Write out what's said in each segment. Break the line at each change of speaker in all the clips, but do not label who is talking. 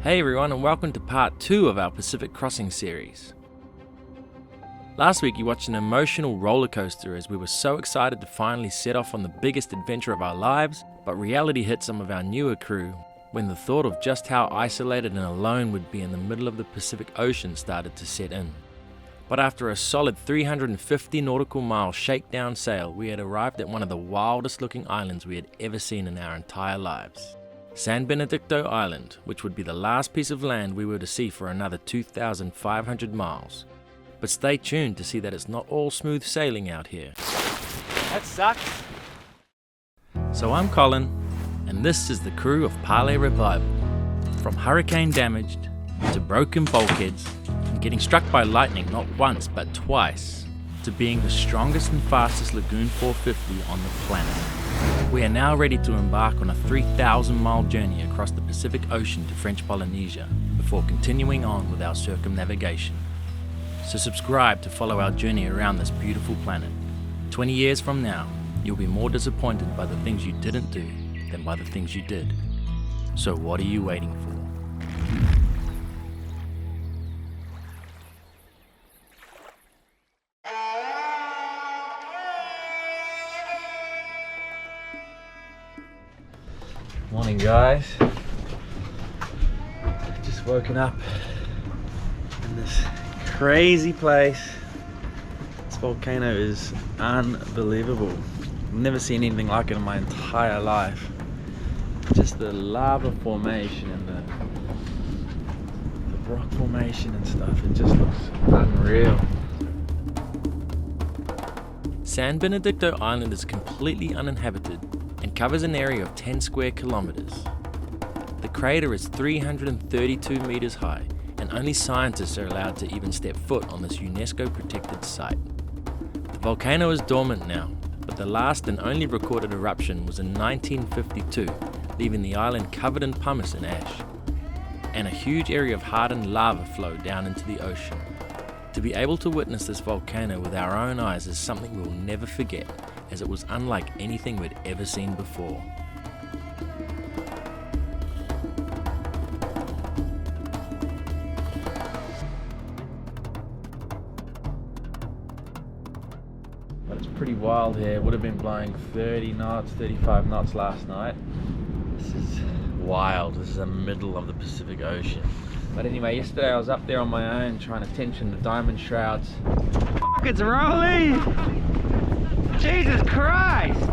Hey everyone, and welcome to part 2 of our Pacific Crossing series. Last week you watched an emotional roller coaster as we were so excited to finally set off on the biggest adventure of our lives, but reality hit some of our newer crew when the thought of just how isolated and alone we'd be in the middle of the Pacific Ocean started to set in. But after a solid 350 nautical mile shakedown sail, we had arrived at one of the wildest looking islands we had ever seen in our entire lives. San Benedicto Island, which would be the last piece of land we were to see for another 2,500 miles. But stay tuned to see that it's not all smooth sailing out here.
That sucks.
So I'm Colin, and this is the crew of Parlay Revival. From hurricane damaged, to broken bulkheads, and getting struck by lightning not once but twice, to being the strongest and fastest Lagoon 450 on the planet. We are now ready to embark on a 3,000-mile journey across the Pacific Ocean to French Polynesia before continuing on with our circumnavigation. So subscribe to follow our journey around this beautiful planet. 20 years from now, you'll be more disappointed by the things you didn't do than by the things you did. So what are you waiting for? Morning guys, just woken up in this crazy place. This volcano is unbelievable. I've never seen anything like it in my entire life. Just the lava formation and the rock formation and stuff, it just looks unreal. San Benedicto Island is completely uninhabited and covers an area of 10 square kilometers. The crater is 332 meters high, and only scientists are allowed to even step foot on this UNESCO protected site. The volcano is dormant now, but the last and only recorded eruption was in 1952, leaving the island covered in pumice and ash, and a huge area of hardened lava flow down into the ocean. To be able to witness this volcano with our own eyes is something we will never forget, as it was unlike anything we'd ever seen before. But it's pretty wild here. It would have been blowing 30 knots, 35 knots last night. This is wild. This is the middle of the Pacific Ocean. But anyway, yesterday I was up there on my own trying to tension the diamond shrouds. It's rolling! Jesus Christ!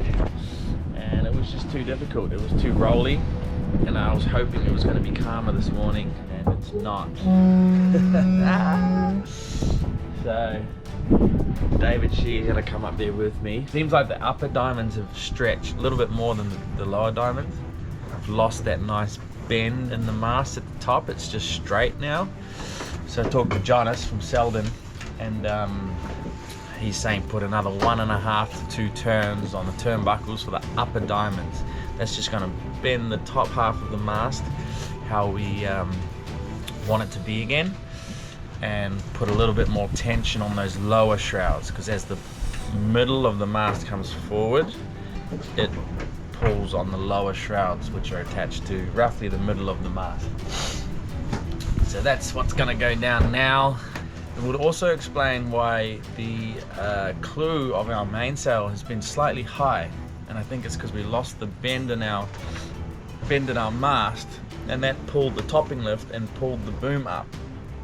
And it was just too difficult. It was too rolly, and I was hoping it was going to be calmer this morning, and it's not. So David Shee's going to come up there with me. Seems like the upper diamonds have stretched a little bit more than the lower diamonds. I've lost that nice bend in the mast at the top. It's just straight now. So I talked to Jonas from Selden, and he's saying put another 1.5 to 2 turns on the turnbuckles for the upper diamonds. That's just going to bend the top half of the mast how we want it to be again, and put a little bit more tension on those lower shrouds, because as the middle of the mast comes forward, it pulls on the lower shrouds, which are attached to roughly the middle of the mast. So that's what's going to go down now. It would also explain why the clew of our mainsail has been slightly high, and I think it's because we lost the bend in our mast, and that pulled the topping lift and pulled the boom up.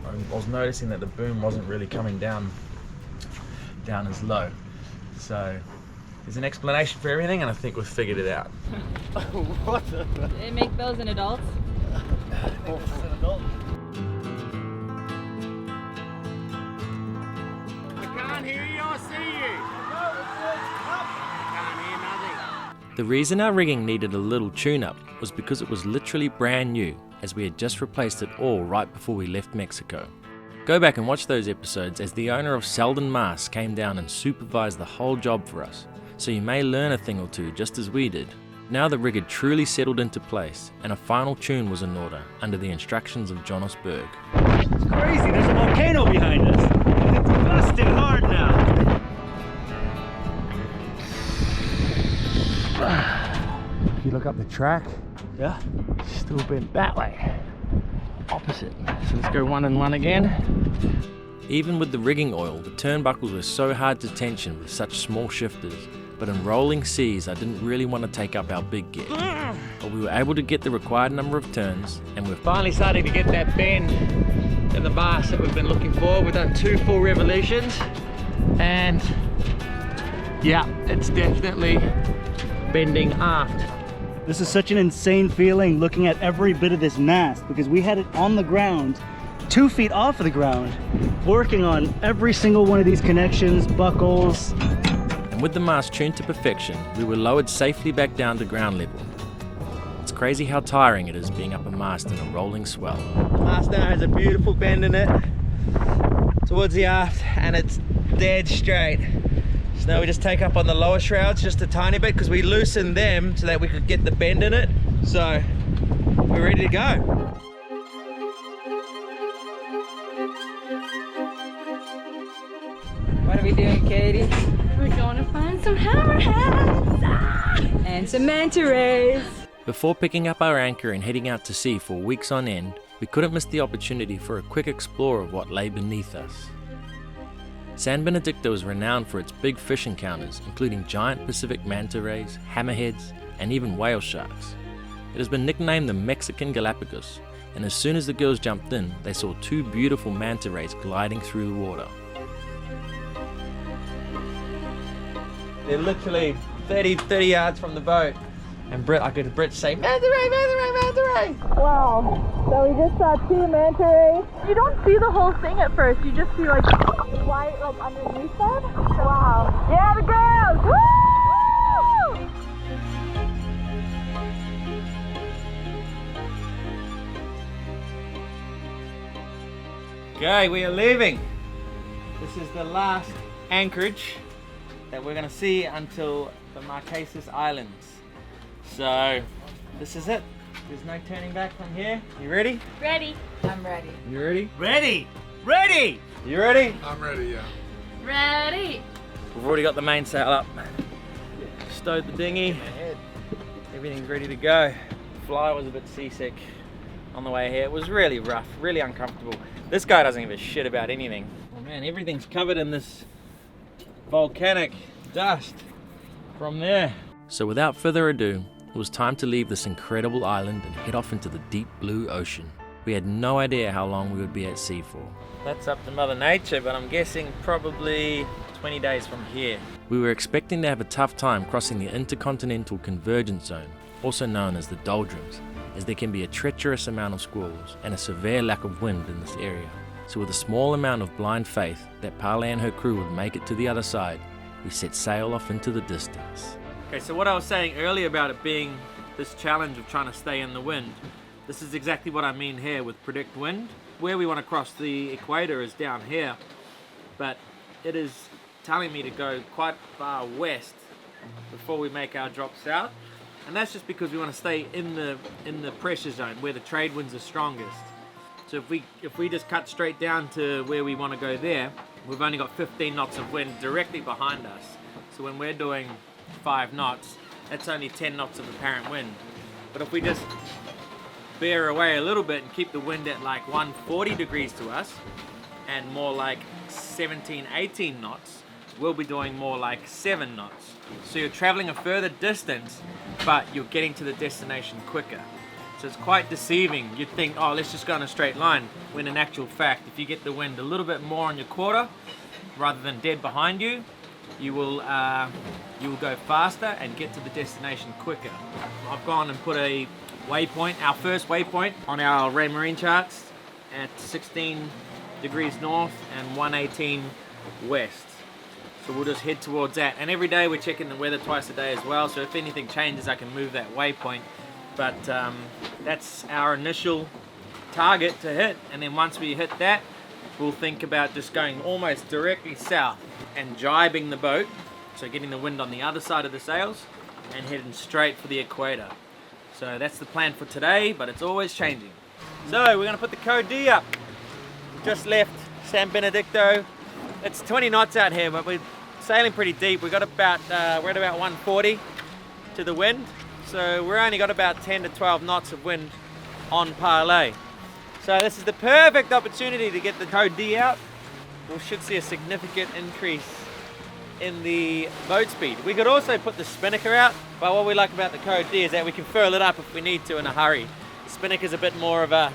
I was noticing that the boom wasn't really coming down as low. So there's an explanation for everything, and I think we've figured it out.
What the?
Do they make those in adults?
I think this is an adult. Can't hear you or see you. Can't hear nothing.
The reason our rigging needed a little tune-up was because it was literally brand new, as we had just replaced it all right before we left Mexico. Go back and watch those episodes, as the owner of Selden Mast came down and supervised the whole job for us, so you may learn a thing or two just as we did. Now the rig had truly settled into place, and a final tune was in order under the instructions of Jonas Berg.
It's crazy, there's a volcano behind us. It's busting hard now.
If you look up the track,
Yeah.
it's still bent that way.
opposite. So let's go 1 and 1 again.
Even with the rigging oil, the turnbuckles were so hard to tension with such small shifters, but in rolling seas I didn't really want to take up our big gear. But we were able to get the required number of turns, and we're
Finally starting to get that bend in the mast that we've been looking for. We've done 2 full revolutions, and yeah, it's definitely bending aft.
This is such an insane feeling looking at every bit of this mast, because we had it on the ground, 2 feet off of the ground, working on every single one of these connections, buckles.
and with the mast tuned to perfection, we were lowered safely back down to ground level. It's crazy how tiring it is being up a mast in a rolling swell.
The mast now has a beautiful bend in it towards the aft, and it's dead straight. So now we just take up on the lower shrouds just a tiny bit, because we loosened them so that we could get the bend in it. So we're ready to go.
What are we doing, Katie?
We're going to find some hammerheads
And some manta rays.
Before picking up our anchor and heading out to sea for weeks on end, we couldn't miss the opportunity for a quick explore of what lay beneath us. San Benedicto is renowned for its big fish encounters, including giant Pacific manta rays, hammerheads, and even whale sharks. It has been nicknamed the Mexican Galapagos, and as soon as the girls jumped in, they saw 2 beautiful manta rays gliding through the water.
They're literally 30 yards from the boat. And I could hear Britt say, manta ray, manta ray, manta ray.
Wow. So we just saw 2 manta rays. You don't see the whole thing at first. You just see like white like underneath them. Wow. Yeah, the girls! Woo!
Okay, we are leaving. This is the last anchorage that we're gonna see until the Marquesas Islands. So this is it. There's no turning back from here. You ready?
Ready.
I'm ready.
You ready?
Ready! Ready!
You ready?
I'm ready, yeah.
Ready.
We've already got the mainsail up. Stowed the dinghy. Everything's ready to go. Fly was a bit seasick on the way here. It was really rough, really uncomfortable. This guy doesn't give a shit about anything. Oh man, everything's covered in this volcanic dust from there.
So without further ado, it was time to leave this incredible island and head off into the deep blue ocean. We had no idea how long we would be at sea for.
That's up to Mother Nature, but I'm guessing probably 20 days from here.
We were expecting to have a tough time crossing the Intercontinental Convergence Zone, also known as the Doldrums, as there can be a treacherous amount of squalls and a severe lack of wind in this area. So with a small amount of blind faith that Parlay and her crew would make it to the other side, we set sail off into the distance.
Okay, so what I was saying earlier about it being this challenge of trying to stay in the wind, this is exactly what I mean here with predict wind. Where we want to cross the equator is down here, but it is telling me to go quite far west before we make our drop south, and that's just because we want to stay in the pressure zone where the trade winds are strongest. So if we just cut straight down to where we want to go there, we've only got 15 knots of wind directly behind us. So when we're doing 5 knots, that's only 10 knots of apparent wind. But if we just bear away a little bit and keep the wind at like 140 degrees to us and more like 17, 18 knots, we'll be doing more like 7 knots. So you're traveling a further distance, but you're getting to the destination quicker. So it's quite deceiving. You'd think, oh, let's just go in a straight line, when in actual fact, if you get the wind a little bit more on your quarter, rather than dead behind you, you will go faster and get to the destination quicker. I've gone and put a waypoint, our first waypoint, on our Ray Marine charts at 16 degrees north and 118 west. So we'll just head towards that. And every day we're checking the weather twice a day as well, so if anything changes I can move that waypoint. But that's our initial target to hit, and then once we hit that, we'll think about just going almost directly south and jibing the boat, so getting the wind on the other side of the sails and heading straight for the equator. So that's the plan for today, but it's always changing. So we're going to put the code D up. We just left San Benedicto. It's 20 knots out here, but we're sailing pretty deep. We're at about 140 to the wind. So we're only got about 10 to 12 knots of wind on Parlay. So this is the perfect opportunity to get the code D out. We should see a significant increase in the boat speed. We could also put the Spinnaker out, but what we like about the code D is that we can furl it up if we need to in a hurry. The Spinnaker is a bit more of an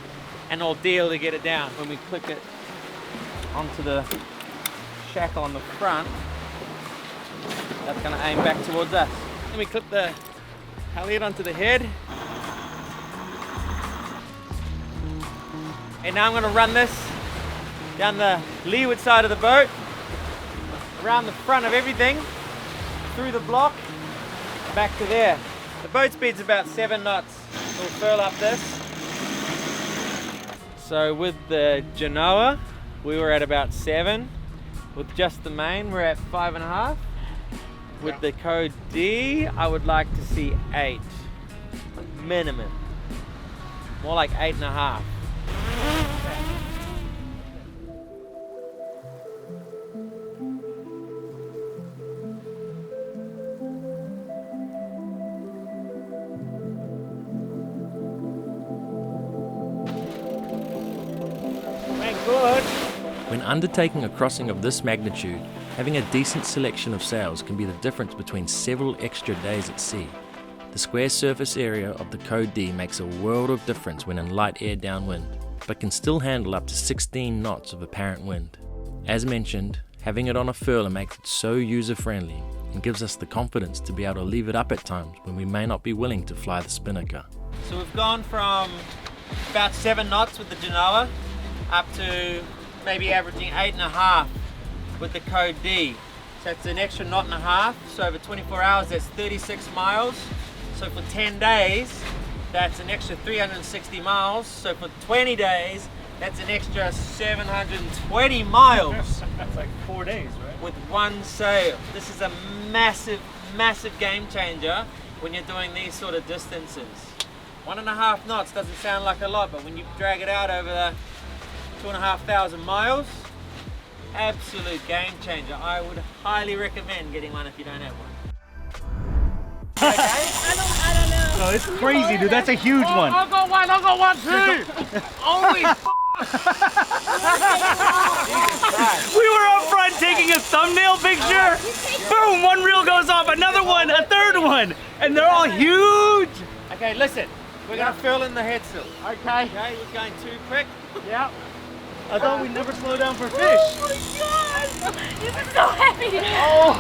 ordeal to get it down. When we click it onto the shackle on the front, that's going to aim back towards us. Then we clip the halyard onto the head. And now I'm going to run this down the leeward side of the boat, around the front of everything, through the block, back to there. The boat speed's about 7 knots. We'll furl up this. So with the Genoa, we were at about 7. With just the main, we're at 5.5. With the code D, I would like to see 8, minimum. More like 8.5.
When undertaking a crossing of this magnitude, having a decent selection of sails can be the difference between several extra days at sea. The square surface area of the Code D makes a world of difference when in light air downwind, but can still handle up to 16 knots of apparent wind. As mentioned, having it on a furler makes it so user-friendly and gives us the confidence to be able to leave it up at times when we may not be willing to fly the Spinnaker.
So we've gone from about 7 knots with the Genoa up to maybe averaging 8.5 with the Code D. So it's an extra knot and a half. So over 24 hours, that's 36 miles. So for 10 days, that's an extra 360 miles. So for 20 days, that's an extra 720 miles.
That's like 4 days, right?
With one sail. This is a massive, massive game changer when you're doing these sort of distances. 1.5 knots doesn't sound like a lot, but when you drag it out over the 2,500 miles, absolute game changer. I would highly recommend getting one if you don't have one. Okay?
I don't know.
No, it's crazy, dude. That's a huge one.
I'll go one too. Holy
We were up front taking a thumbnail picture. Boom, one reel goes off, another one, a third one, and they're all huge.
Okay, listen. We're gonna fill in the head still. Okay. Okay, you're going too quick.
Yeah. I thought we'd never slow down for fish.
Oh my god! This is so heavy!
Oh!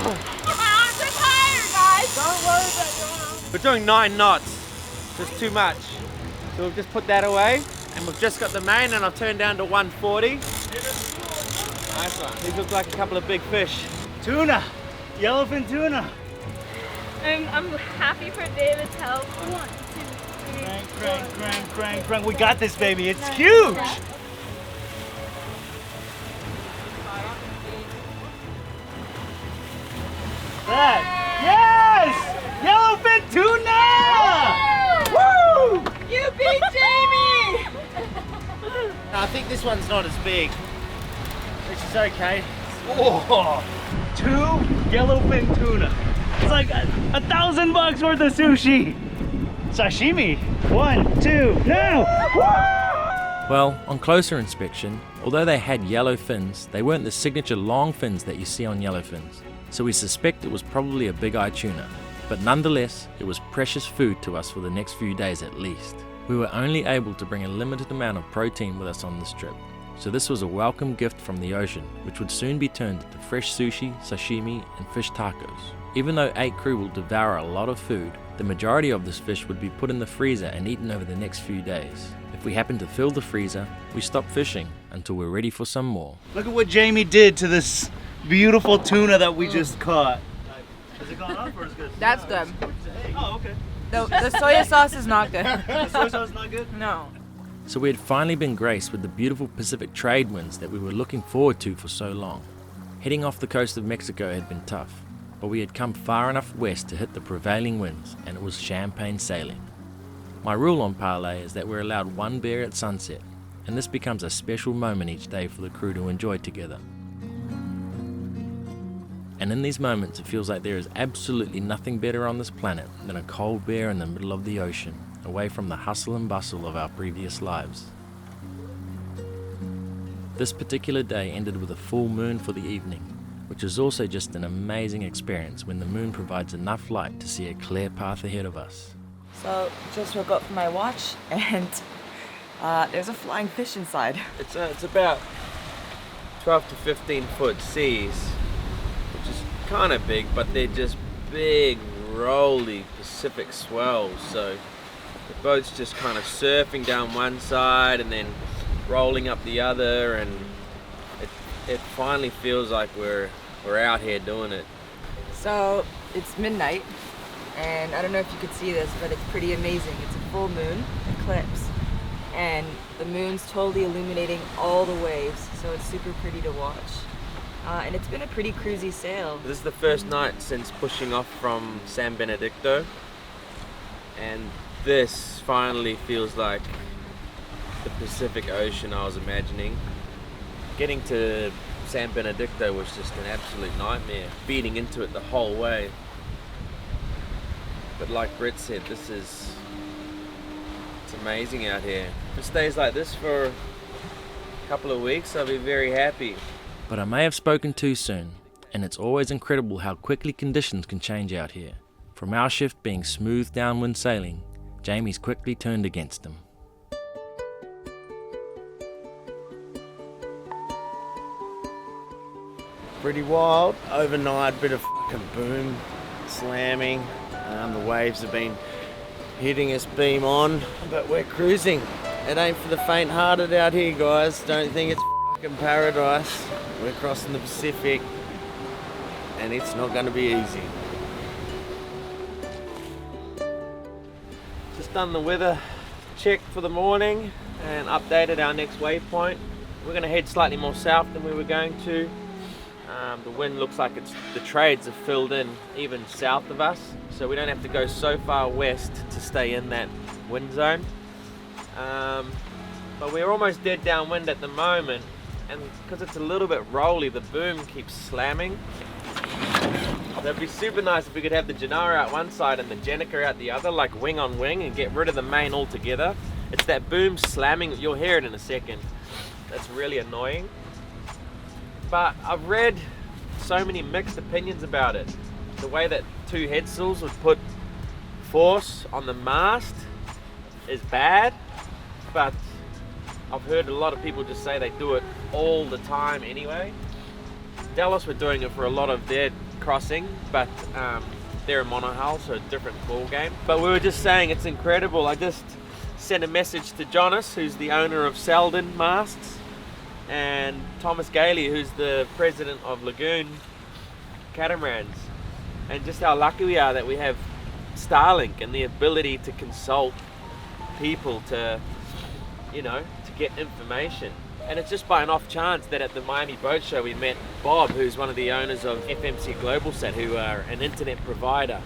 My arms are tired, guys! Don't worry about your arms.
We're doing 9 knots. Just too much. So we'll just put that away. And we've just got the main and I've turned down to 140. Nice one. These look like a couple of big fish.
Tuna! Yellowfin tuna!
I'm happy for David's help. 1, 2, 3.
Crank. We got this, baby. It's huge! That. Yes! Yellowfin tuna! Woo!
You beat Jamie!
No, I think this one's not as big. Which is okay.
Oh, 2 yellowfin tuna. It's like $1,000 worth of sushi. Sashimi. 1, 2, now! Woo!
Well, on closer inspection, although they had yellow fins, they weren't the signature long fins that you see on yellowfins. So we suspect it was probably a big-eye tuna. But nonetheless, it was precious food to us for the next few days at least. We were only able to bring a limited amount of protein with us on this trip, so this was a welcome gift from the ocean, which would soon be turned into fresh sushi, sashimi, and fish tacos. Even though 8 crew will devour a lot of food, the majority of this fish would be put in the freezer and eaten over the next few days. If we happen to fill the freezer, we stop fishing until we're ready for some more.
Look at what Jamie did to this beautiful tuna that we just caught. Has it gone up or is it good?
That's good.
Oh, okay.
The soy sauce is not good.
The soy sauce is not good?
No.
So we had finally been graced with the beautiful Pacific trade winds that we were looking forward to for so long. Heading off the coast of Mexico had been tough, but we had come far enough west to hit the prevailing winds, and it was champagne sailing. My rule on Parlay is that we're allowed 1 beer at sunset, and this becomes a special moment each day for the crew to enjoy together. And in these moments, it feels like there is absolutely nothing better on this planet than a cold beer in the middle of the ocean, away from the hustle and bustle of our previous lives. This particular day ended with a full moon for the evening, which is also just an amazing experience when the moon provides enough light to see a clear path ahead of us.
So, just woke up from my watch and there's a flying fish inside.
It's about 12 to 15 foot seas, which is kind of big, but they're just big, rolly Pacific swells. So the boat's just kind of surfing down one side and then rolling up the other, and it finally feels like we're out here doing it.
So, it's midnight, and I don't know if you could see this, but it's pretty amazing. It's a full moon eclipse, and the moon's totally illuminating all the waves, so it's super pretty to watch. And it's been a pretty cruisy sail.
This is the first night since pushing off from San Benedicto, and this finally feels like the Pacific Ocean I was imagining. Getting to San Benedicto was just an absolute nightmare, feeding into it the whole way. But like Britt said, it's amazing out here. If it stays like this for a couple of weeks, I'll be very happy.
But I may have spoken too soon, and it's always incredible how quickly conditions can change out here. From our shift being smooth downwind sailing, Jamie's quickly turned against him.
Pretty wild. Overnight, bit of fucking boom, slamming. The waves have been hitting us beam on, but we're cruising. It ain't for the faint-hearted out here, guys. Don't think it's fucking paradise. We're crossing the Pacific, and it's not going to be easy.
Just done the weather check for the morning and updated our next waypoint. We're going to head slightly more south than we were going to. The wind looks like the trades have filled in even south of us, so we don't have to go so far west to stay in that wind zone. But we're almost dead downwind at the moment, and because it's a little bit rolly, the boom keeps slamming. So it'd be super nice if we could have the Janara out one side and the Jenica out the other, like wing on wing, and get rid of the main altogether. It's that boom slamming, you'll hear it in a second. That's really annoying. But I've read so many mixed opinions about it. The way that two head sails would put force on the mast is bad, but I've heard a lot of people just say they do it all the time anyway. Dallas were doing it for a lot of their crossing, but they're a monohull, so a different ball game. But we were just saying it's incredible. I just sent a message to Jonas, who's the owner of Selden Masts, and Thomas Gailey, who's the president of Lagoon Catamarans, and just how lucky we are that we have Starlink and the ability to consult people to get information. And it's just by an off chance that at the Miami Boat Show we met Bob, who's one of the owners of FMC GlobalSat, who are an internet provider,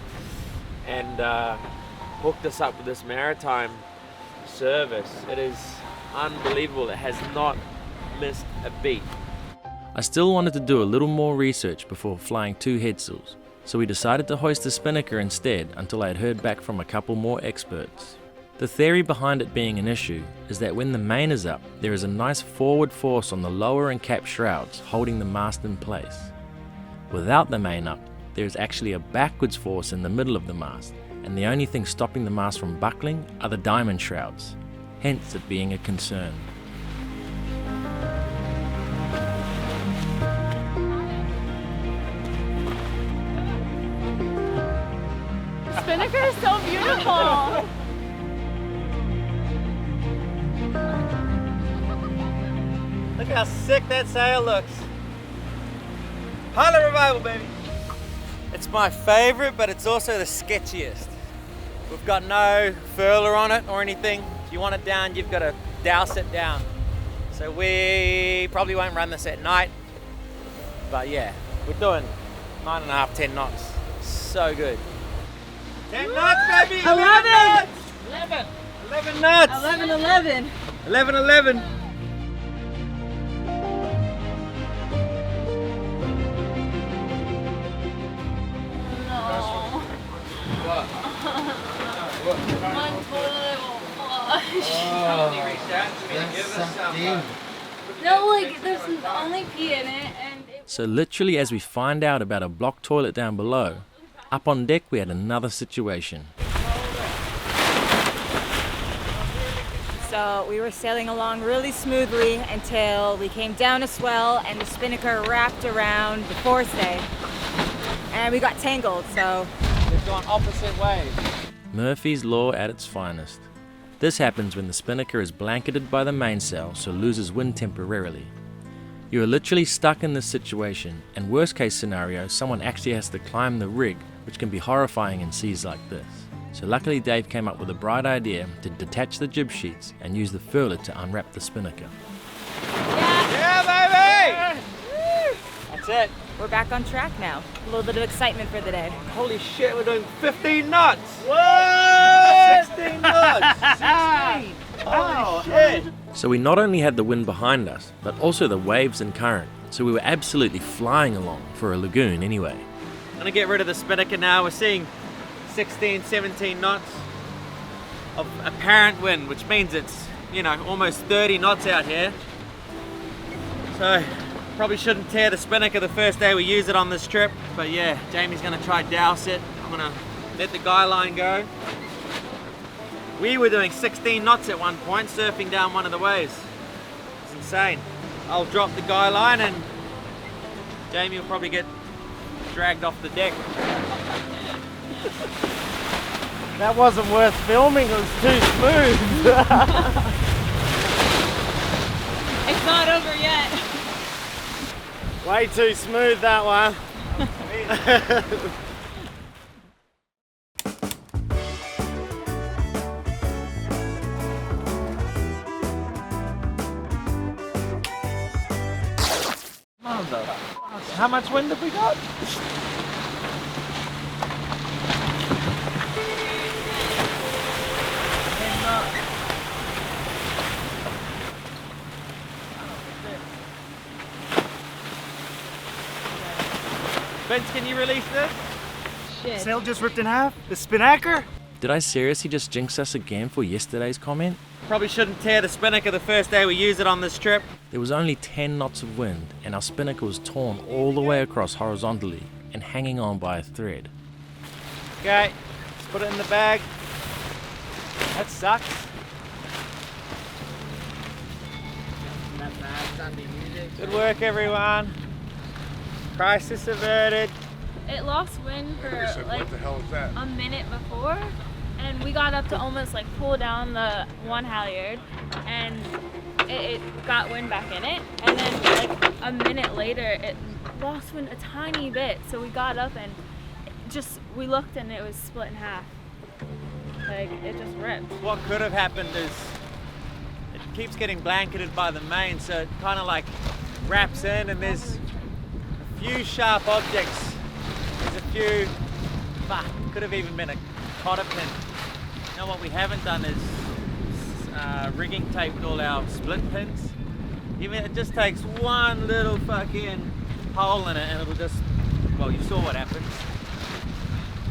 and hooked us up with this maritime service. It is unbelievable. It has not missed a beat.
I still wanted to do a little more research before flying two head sails, so we decided to hoist the Spinnaker instead until I had heard back from a couple more experts. The theory behind it being an issue is that when the main is up, there is a nice forward force on the lower and cap shrouds holding the mast in place. Without the main up, there is actually a backwards force in the middle of the mast, and the only thing stopping the mast from buckling are the diamond shrouds, hence it being a concern.
Spinnaker is so beautiful.
Look how sick that sail looks. Pilot revival, baby. It's my favorite, but it's also the sketchiest. We've got no furler on it or anything. If you want it down, you've got to douse it down. So we probably won't run this at night. But yeah, we're doing 9.5, 10 knots. So good. 10 knots, baby! 11 knots! 11 knots!
11.
11.
No, like there's only pee in it, and
So literally as we find out about a blocked toilet down below, up on deck we had another situation.
So we were sailing along really smoothly until we came down a swell and the Spinnaker wrapped around the forestay and we got tangled, so
They've gone opposite ways.
Murphy's Law at its finest. This happens when the Spinnaker is blanketed by the mainsail, so loses wind temporarily. You are literally stuck in this situation, and worst case scenario, someone actually has to climb the rig, which can be horrifying in seas like this. So luckily Dave came up with a bright idea to detach the jib sheets and use the furler to unwrap the Spinnaker.
Yeah, baby! That's it.
we're back on track now. A little bit of excitement for the day.
Holy shit, we're doing 15 knots! What? 16 knots! 16! Oh, shit!
So we not only had the wind behind us, but also the waves and current, so we were absolutely flying along, for a lagoon anyway.
I'm gonna get rid of the Spinnaker now. We're seeing 16, 17 knots of apparent wind, which means it's, you know, almost 30 knots out here. So, probably shouldn't tear the Spinnaker the first day we use it on this trip. But yeah, Jamie's gonna try douse it. I'm gonna let the guy line go. We were doing 16 knots at one point, surfing down one of the waves. It's insane. I'll drop the guy line and Jamie will probably get dragged off the deck.
That wasn't worth filming, it was too smooth.
it's not over yet.
Way too smooth, that one.
How much wind have we got? Vince, can you release this?
Shit.
Sail just ripped in half. The Spinnaker?
Did I seriously just jinx us again for yesterday's comment?
Probably shouldn't tear the Spinnaker the first day we use it on this trip.
There was only 10 knots of wind, and our Spinnaker was torn all the way across horizontally and hanging on by a thread.
Okay, let's put it in the bag. That sucks. Good work, everyone. Crisis averted.
It lost wind for like
What the hell is that?
a minute before, and we got up to almost like pull down the one halyard, and it got wind back in it, and then like a minute later it lost wind a tiny bit, so we got up and we looked and it was split in half. Like it just ripped.
What could have happened is it keeps getting blanketed by the main, so it kind of like wraps in, and there's a few sharp objects. There's a few, could have even been a cotter pin. You know what we haven't done is rigging taped all our split pins. Even it just takes one little fucking hole in it and it'll just, well, you saw what happened.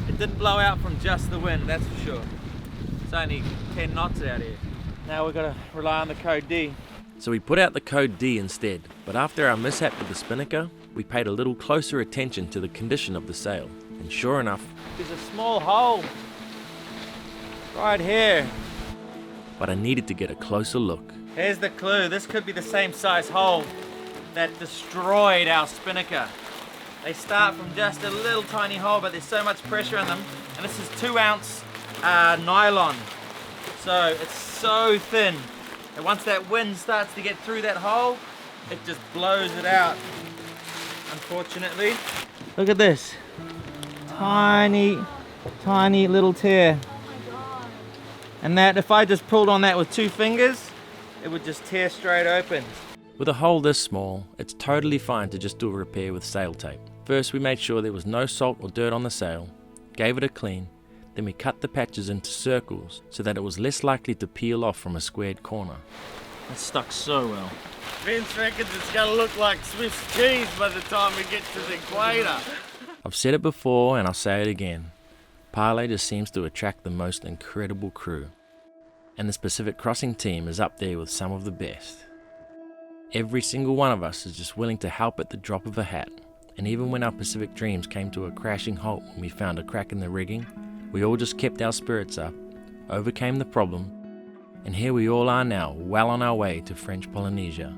It didn't blow out from just the wind, that's for sure. It's only 10 knots out here. Now we've got to rely on the code D.
So we put out the code D instead, but after our mishap with the Spinnaker, we paid a little closer attention to the condition of the sail, and sure enough,
There's a small hole right here.
but I needed to get a closer look.
Here's the clue. This could be the same size hole that destroyed our Spinnaker. They start from just a little tiny hole, but there's so much pressure in them. And this is 2-ounce nylon. So it's so thin that once that wind starts to get through that hole, it just blows it out, unfortunately. Look at this. Tiny, tiny little tear. And that, if I just pulled on that with 2 fingers, it would just tear straight open.
With a hole this small, it's totally fine to just do a repair with sail tape. First we made sure there was no salt or dirt on the sail, gave it a clean, then we cut the patches into circles so that it was less likely to peel off from a squared corner.
It stuck so well.
Vince reckons it's gonna look like Swiss cheese by the time we get to the equator.
I've said it before and I'll say it again. Parlay just seems to attract the most incredible crew. And the Pacific Crossing team is up there with some of the best. Every single one of us is just willing to help at the drop of a hat. And even when our Pacific dreams came to a crashing halt when we found a crack in the rigging, we all just kept our spirits up, overcame the problem, and here we all are now, well on our way to French Polynesia.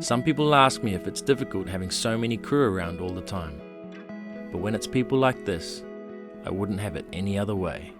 Some people ask me if it's difficult having so many crew around all the time. But when it's people like this, I wouldn't have it any other way.